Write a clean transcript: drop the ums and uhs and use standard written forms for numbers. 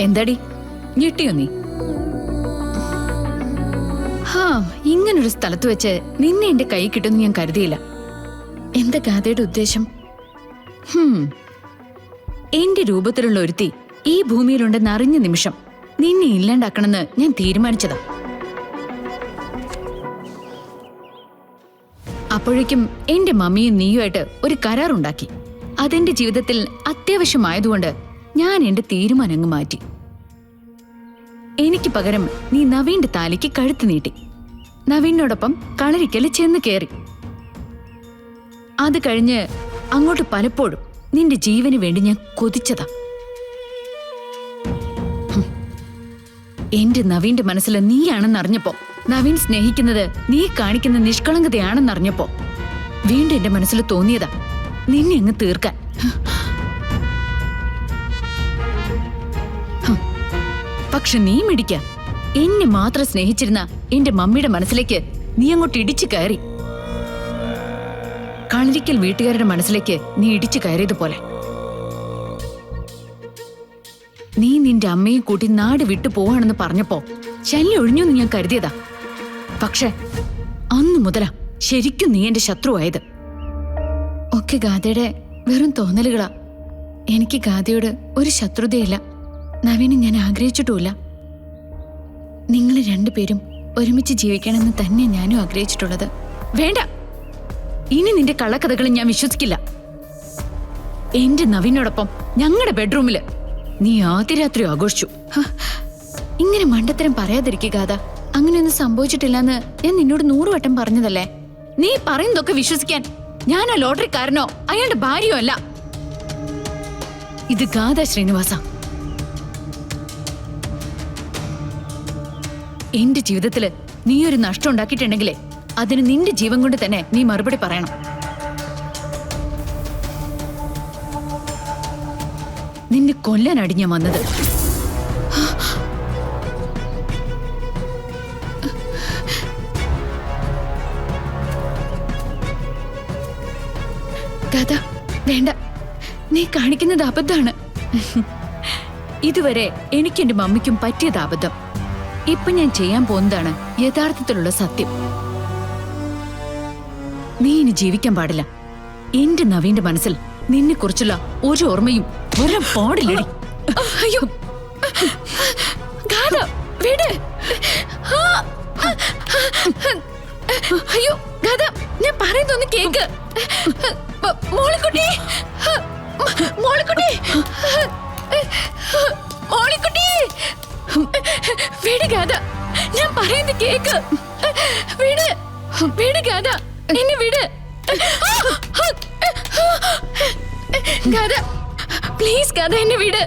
എന്താടി ഞെട്ടിയോ നീ? ഇങ്ങനൊരു സ്ഥലത്ത് വെച്ച് നിന്നെ എന്റെ കൈ കിട്ടുമെന്ന് ഞാൻ കരുതിയില്ല. എന്താ ഗാഥയുടെ ഉദ്ദേശം? എന്റെ രൂപത്തിലുള്ള ഒരുത്തി ഈ ഭൂമിയിലുണ്ടെന്ന് അറിഞ്ഞ നിമിഷം നിന്നെ ഇല്ലാണ്ടാക്കണമെന്ന് ഞാൻ തീരുമാനിച്ചതാ. അപ്പോഴേക്കും എന്റെ മമ്മിയും നീയുമായിട്ട് ഒരു കരാറുണ്ടാക്കി. അതെന്റെ ജീവിതത്തിൽ അത്യാവശ്യമായതുകൊണ്ട് ഞാൻ എന്റെ തീരുമാനം അങ്ങ് മാറ്റി. എനിക്ക് പകരം നീ നവീന്റെ താലിക്ക് കഴുത്ത് നീട്ടി. നവീനോടൊപ്പം കളരിക്കല് ചെന്ന് കയറി. അത് കഴിഞ്ഞ് അങ്ങോട്ട് പലപ്പോഴും നിന്റെ ജീവന് വേണ്ടി ഞാൻ കൊതിച്ചതാ. എന്റെ നവീന്റെ മനസ്സിൽ നീയാണെന്നറിഞ്ഞപ്പോ, നവീൻ സ്നേഹിക്കുന്നത് നീ കാണിക്കുന്ന നിഷ്കളങ്കതയാണെന്നറിഞ്ഞപ്പോ വീണ്ടും എന്റെ മനസ്സിൽ തോന്നിയതാ നിന്നെ അങ്ങ് തീർക്കാൻ. പക്ഷെ നീ മിടിക്ക. എന്നെ മാത്രം സ്നേഹിച്ചിരുന്ന എന്റെ മമ്മിയുടെ മനസ്സിലേക്ക് നീ അങ്ങോട്ട് ഇടിച്ചു കയറി. കളരിക്കൽ വീട്ടുകാരുടെ മനസ്സിലേക്ക് നീ ഇടിച്ചു കയറിയതുപോലെ. നീ നിന്റെ അമ്മയും കൂട്ടി നാട് വിട്ടു പോവാണെന്ന് പറഞ്ഞപ്പോ ശല്യം ഒഴിഞ്ഞുന്ന് ഞാൻ കരുതിയതാ. പക്ഷെ അന്നു മുതലാ ശരിക്കും നീ എന്റെ ശത്രുവായത്. ഒക്കെ ഗാഥയുടെ വെറും തോന്നലുകളാ. എനിക്ക് ഗാഥയോട് ഒരു ശത്രുതയില്ല. നവീനെ ഞാൻ ആഗ്രഹിച്ചിട്ടുമില്ല. നിങ്ങൾ രണ്ടുപേരും ഒരുമിച്ച് ജീവിക്കണമെന്ന് തന്നെ ഞാനും ആഗ്രഹിച്ചിട്ടുള്ളത്. വേണ്ട, ഇനി നിന്റെ കള്ളക്കഥകളും ഞാൻ വിശ്വസിക്കില്ല. എന്റെ നവീനോടൊപ്പം ഞങ്ങളുടെ ബെഡ്റൂമില് നീ ആദ്യ രാത്രി ആഘോഷിച്ചു. ഇങ്ങനെ മണ്ടത്തരം പറയാതിരിക്കുക ഗാഥ. അങ്ങനെയൊന്നും സംഭവിച്ചിട്ടില്ലെന്ന് ഞാൻ നിന്നോട് 100 വട്ടം പറഞ്ഞതല്ലേ. നീ പറയുന്നതൊക്കെ വിശ്വസിക്കാൻ ഞാൻ ആ ലോട്ടറിക്കാരനോ അയാളുടെ ഭാര്യയോ അല്ല. ഇത് ഗാഥ ശ്രീനിവാസ. എന്റെ ജീവിതത്തില് നീ ഒരു നഷ്ടം ഉണ്ടാക്കിയിട്ടുണ്ടെങ്കിലേ അതിന് നിന്റെ ജീവൻ കൊണ്ട് തന്നെ നീ മറുപടി പറയണം. നിന്നെ കൊല്ലാനാടി ഞാൻ വന്നത്. ഗാഥ, വേണ്ട, നീ കാണിക്കുന്നത് അബദ്ധാണ്. ഇതുവരെ എനിക്കും എന്റെ മമ്മിക്കും പറ്റിയത് അബദ്ധം. ഇപ്പൊ ഞാൻ ചെയ്യാൻ പോകുന്നതാണ് യഥാർത്ഥത്തിലുള്ള സത്യം. നീ ഇനി ജീവിക്കാൻ പാടില്ല. എന്റെ നവീന്റെ മനസ്സിൽ നിന്നെ കുറിച്ചുള്ള ഒരു ഓർമ്മയും വരാൻ പാടില്ലടി. അയ്യോ ഗാഥ, വിട്. അയ്യോ ഗാഥ, ഞാൻ പറയുന്നൊന്ന് കേക്ക്. മോളിക്കുട്ടി, മോളിക്കുട്ടി, മോളിക്കുട്ടി, വിട് ഗാഥ, ഞാൻ പറയുന്നത് കേക്ക്. വിട്, വിട് ഗാഥ, എന്നെ വിട്. ഗാഥ, പ്ലീസ് ഗാഥ, എന്നെ വിട്.